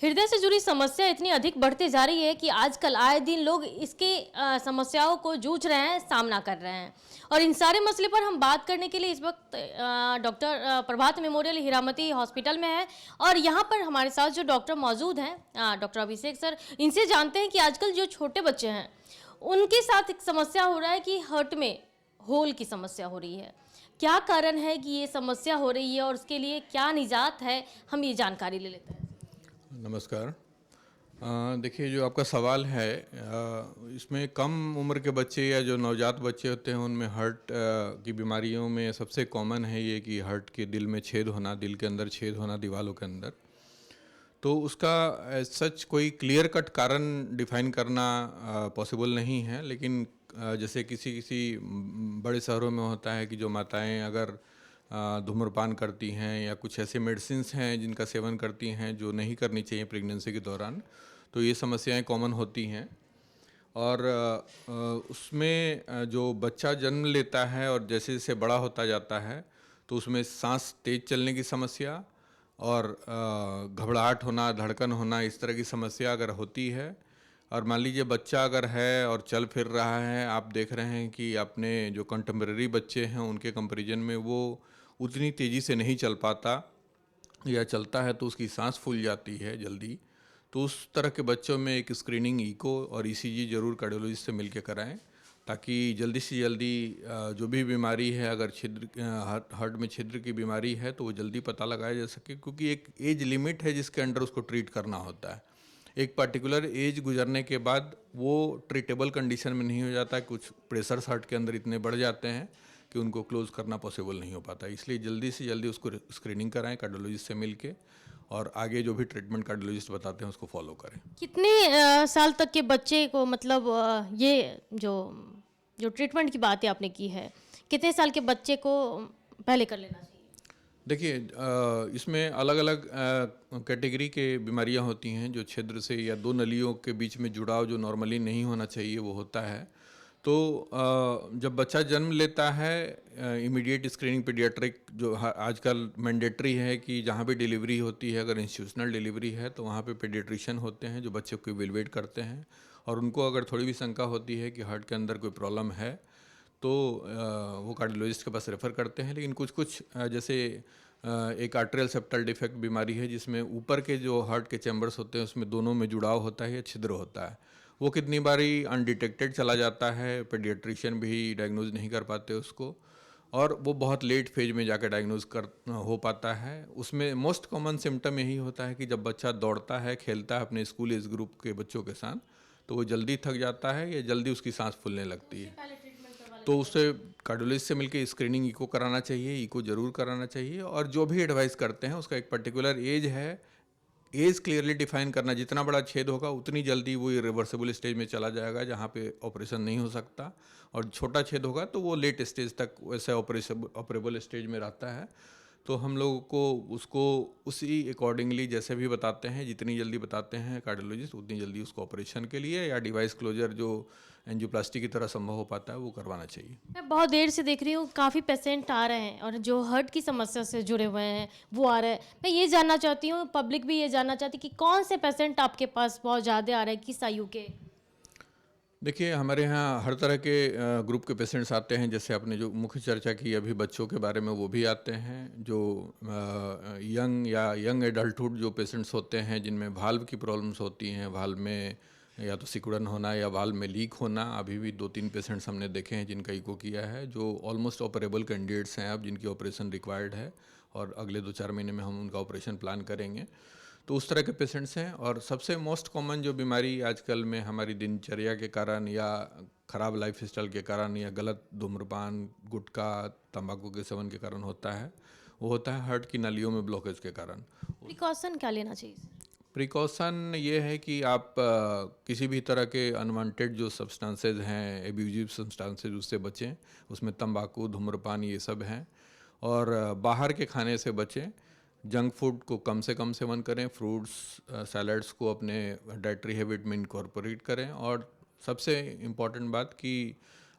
हृदय से जुड़ी समस्या इतनी अधिक बढ़ती जा रही है कि आजकल आए दिन लोग इसके समस्याओं को जूझ रहे हैं, सामना कर रहे हैं। और इन सारे मसले पर हम बात करने के लिए इस वक्त डॉक्टर प्रभात मेमोरियल हीरामती हॉस्पिटल में है। और यहाँ पर हमारे साथ जो डॉक्टर मौजूद हैं, डॉक्टर अभिषेक सर, इनसे जानते हैं कि आजकल जो छोटे बच्चे हैं उनके साथ एक समस्या हो रहा है कि हार्ट में होल की समस्या हो रही है। क्या कारण है कि ये समस्या हो रही है और उसके लिए क्या निजात है, हम ये जानकारी ले लेते हैं। नमस्कार। देखिए, जो आपका सवाल है, इसमें कम उम्र के बच्चे या जो नवजात बच्चे होते हैं उनमें हार्ट की बीमारियों में सबसे कॉमन है ये कि हार्ट के दिल में छेद होना, दिल के अंदर छेद होना दीवारों के अंदर। तो उसका सच कोई क्लियर कट कारण डिफाइन करना पॉसिबल नहीं है, लेकिन जैसे किसी किसी बड़े शहरों में होता है कि जो माताएं अगर धूम्रपान करती हैं या कुछ ऐसे मेडिसिन्स हैं जिनका सेवन करती हैं जो नहीं करनी चाहिए प्रेगनेंसी के दौरान, तो ये समस्याएं कॉमन होती हैं। और उसमें जो बच्चा जन्म लेता है और जैसे जैसे बड़ा होता जाता है तो उसमें सांस तेज़ चलने की समस्या और घबराहट होना, धड़कन होना, इस तरह की समस्या अगर होती है, और मान लीजिए बच्चा अगर है और चल फिर रहा है, आप देख रहे हैं कि अपने जो कंटेम्प्रेरी बच्चे हैं उनके कंपैरिजन में वो उतनी तेज़ी से नहीं चल पाता या चलता है तो उसकी सांस फूल जाती है जल्दी, तो उस तरह के बच्चों में एक स्क्रीनिंग इको और ईसीजी जरूर कार्डियोलॉजिस्ट से मिलकर कराएं, ताकि जल्दी से जल्दी जो भी बीमारी है, अगर हार्ट में छिद्र की बीमारी है तो वो जल्दी पता लगाया जा सके, क्योंकि एक एज लिमिट है जिसके अंडर उसको ट्रीट करना होता है। एक पर्टिकुलर एज गुजरने के बाद वो ट्रीटेबल कंडीशन में नहीं हो जाता, कुछ प्रेशर्स हार्ट के अंदर इतने बढ़ जाते हैं कि उनको क्लोज करना पॉसिबल नहीं हो पाता। इसलिए जल्दी से जल्दी उसको स्क्रीनिंग कराएं कार्डियोलॉजिस्ट से मिलके, और आगे जो भी ट्रीटमेंट कार्डियोलॉजिस्ट बताते हैं उसको फॉलो करें। कितने साल तक के बच्चे को, मतलब ये जो जो ट्रीटमेंट की बात है आपने की है, कितने साल के बच्चे को पहले कर लेना चाहिए? देखिए, इसमें अलग अलग कैटेगरी के बीमारियां होती हैं। जो छिद्र से या दो नलियों के बीच में जुड़ाव जो नॉर्मली नहीं होना चाहिए वो होता है। तो जब बच्चा जन्म लेता है, इमीडिएट स्क्रीनिंग पीडियाट्रिक जो आजकल मैंडेटरी है कि जहाँ भी डिलीवरी होती है, अगर इंस्टीट्यूशनल डिलीवरी है तो वहाँ पे पीडियाट्रिशियन होते हैं जो बच्चे को इवेलुएट करते हैं, और उनको अगर थोड़ी भी शंका होती है कि हार्ट के अंदर कोई प्रॉब्लम है तो वो कार्डियोलॉजिस्ट के पास रेफ़र करते हैं। लेकिन कुछ कुछ जैसे एक आर्टेरियल सेप्टल डिफेक्ट बीमारी है जिसमें ऊपर के जो हार्ट के चैम्बर्स होते हैं उसमें दोनों में जुड़ाव होता है या छिद्र होता है, वो कितनी बारी अनडिटेक्टेड चला जाता है, पीडियाट्रिशियन भी डायग्नोज नहीं कर पाते उसको, और वो बहुत लेट फेज में जाकर डायग्नोज कर हो पाता है। उसमें मोस्ट कॉमन सिम्टम यही होता है कि जब बच्चा दौड़ता है, खेलता है अपने स्कूल एज ग्रुप के बच्चों के साथ, तो वो जल्दी थक जाता है या जल्दी उसकी सांस फूलने लगती है। तो उससे कार्डियोलॉजिस्ट से मिलकर स्क्रीनिंग इको कराना चाहिए, इको जरूर कराना चाहिए। और जो भी एडवाइस करते हैं उसका एक पर्टिकुलर एज है, एज क्लियरली डिफाइन करना। जितना बड़ा छेद होगा उतनी जल्दी वो इरिवर्सिबल स्टेज में चला जाएगा जहाँ पे ऑपरेशन नहीं हो सकता, और छोटा छेद होगा तो वो लेट स्टेज तक वैसे ऑपरेबल स्टेज में रहता है। तो हम लोगों को उसको उसी अकॉर्डिंगली जैसे भी बताते हैं, जितनी जल्दी बताते हैं कार्डियोलॉजिस्ट उतनी जल्दी उसको ऑपरेशन के लिए या डिवाइस क्लोजर जो एंजियोप्लास्टी की तरह संभव हो पाता है वो करवाना चाहिए। मैं बहुत देर से देख रही हूँ, काफ़ी पेशेंट आ रहे हैं और जो हार्ट की समस्या से जुड़े हुए हैं वो आ रहे हैं। मैं ये जानना चाहती हूँ, पब्लिक भी ये जानना चाहती है कि कौन से पेशेंट आपके पास बहुत ज़्यादा आ रहे हैं, किस आयु के? देखिए, हमारे यहाँ हर तरह के ग्रुप के पेशेंट्स आते हैं। जैसे आपने जो मुख्य चर्चा की अभी बच्चों के बारे में, वो भी आते हैं। जो यंग या यंग एडल्टहुड जो पेशेंट्स होते हैं जिनमें वाल्व की प्रॉब्लम्स होती हैं, वाल्व में या तो सिकुड़न होना या वाल्व में लीक होना, अभी भी 2-3 पेशेंट्स हमने देखे हैं जिनका इको किया है, जो ऑलमोस्ट ऑपरेबल कैंडिडेट्स हैं अब, जिनकी ऑपरेशन रिक्वायर्ड है और अगले 2-4 महीने में हम उनका ऑपरेशन प्लान करेंगे। तो उस तरह के पेशेंट्स हैं। और सबसे मोस्ट कॉमन जो बीमारी आजकल में हमारी दिनचर्या के कारण या ख़राब लाइफ स्टाइल के कारण या गलत धूम्रपान, गुटखा, तंबाकू के सेवन के कारण होता है, वो होता है हार्ट की नालियों में ब्लॉकेज के कारण। प्रिकॉशन क्या लेना चाहिए? प्रिकॉशन ये है कि आप किसी भी तरह के अनवांटेड जो सब्सटेंसेज हैं, एब्यूजिव सब्सटेंसेज, उससे बचें। उसमें तंबाकू, धूम्रपान ये सब हैं। और बाहर के खाने से बचें। जंक फूड को कम से कम सेवन करें। फ्रूट्स, सैलड्स को अपने डाइटरी हैबिट में इनकॉर्पोरेट करें। और सबसे इम्पॉर्टेंट बात कि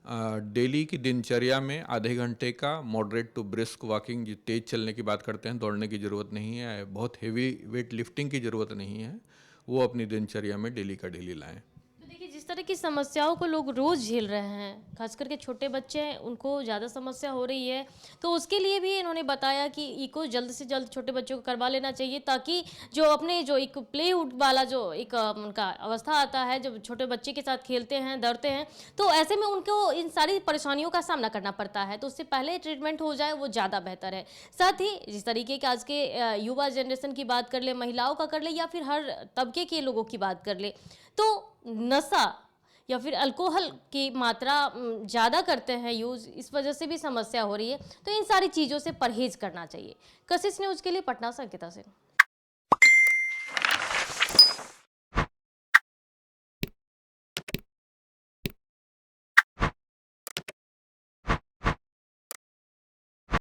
डेली की दिनचर्या में आधे घंटे का मॉडरेट टू ब्रिस्क वॉकिंग, जो तेज़ चलने की बात करते हैं, दौड़ने की ज़रूरत नहीं है, बहुत हेवी वेट लिफ्टिंग की ज़रूरत नहीं है, वो अपनी दिनचर्या में डेली का डेली लाएं। तो देखिए, जिस तरह की समस्याओं को लोग रोज़ झेल रहे हैं, खास करके छोटे बच्चे हैं, उनको ज़्यादा समस्या हो रही है, तो उसके लिए भी इन्होंने बताया कि इको जल्द से जल्द छोटे बच्चों को करवा लेना चाहिए, ताकि जो अपने जो एक प्लेहुड वाला जो एक उनका अवस्था आता है, जब छोटे बच्चे के साथ खेलते हैं, डरते हैं, तो ऐसे में उनको इन सारी परेशानियों का सामना करना पड़ता है, तो उससे पहले ट्रीटमेंट हो जाए वो ज़्यादा बेहतर है। साथ ही जिस तरीके के आज के युवा जनरेशन की बात कर ले, महिलाओं का कर ले, या फिर हर तबके के लोगों की बात कर ले, तो नशा या फिर अल्कोहल की मात्रा ज़्यादा करते हैं यूज़, इस वजह से भी समस्या हो रही है। तो इन सारी चीज़ों से परहेज़ करना चाहिए। कशिश न्यूज़ के लिए पटना से अंकिता सिंह।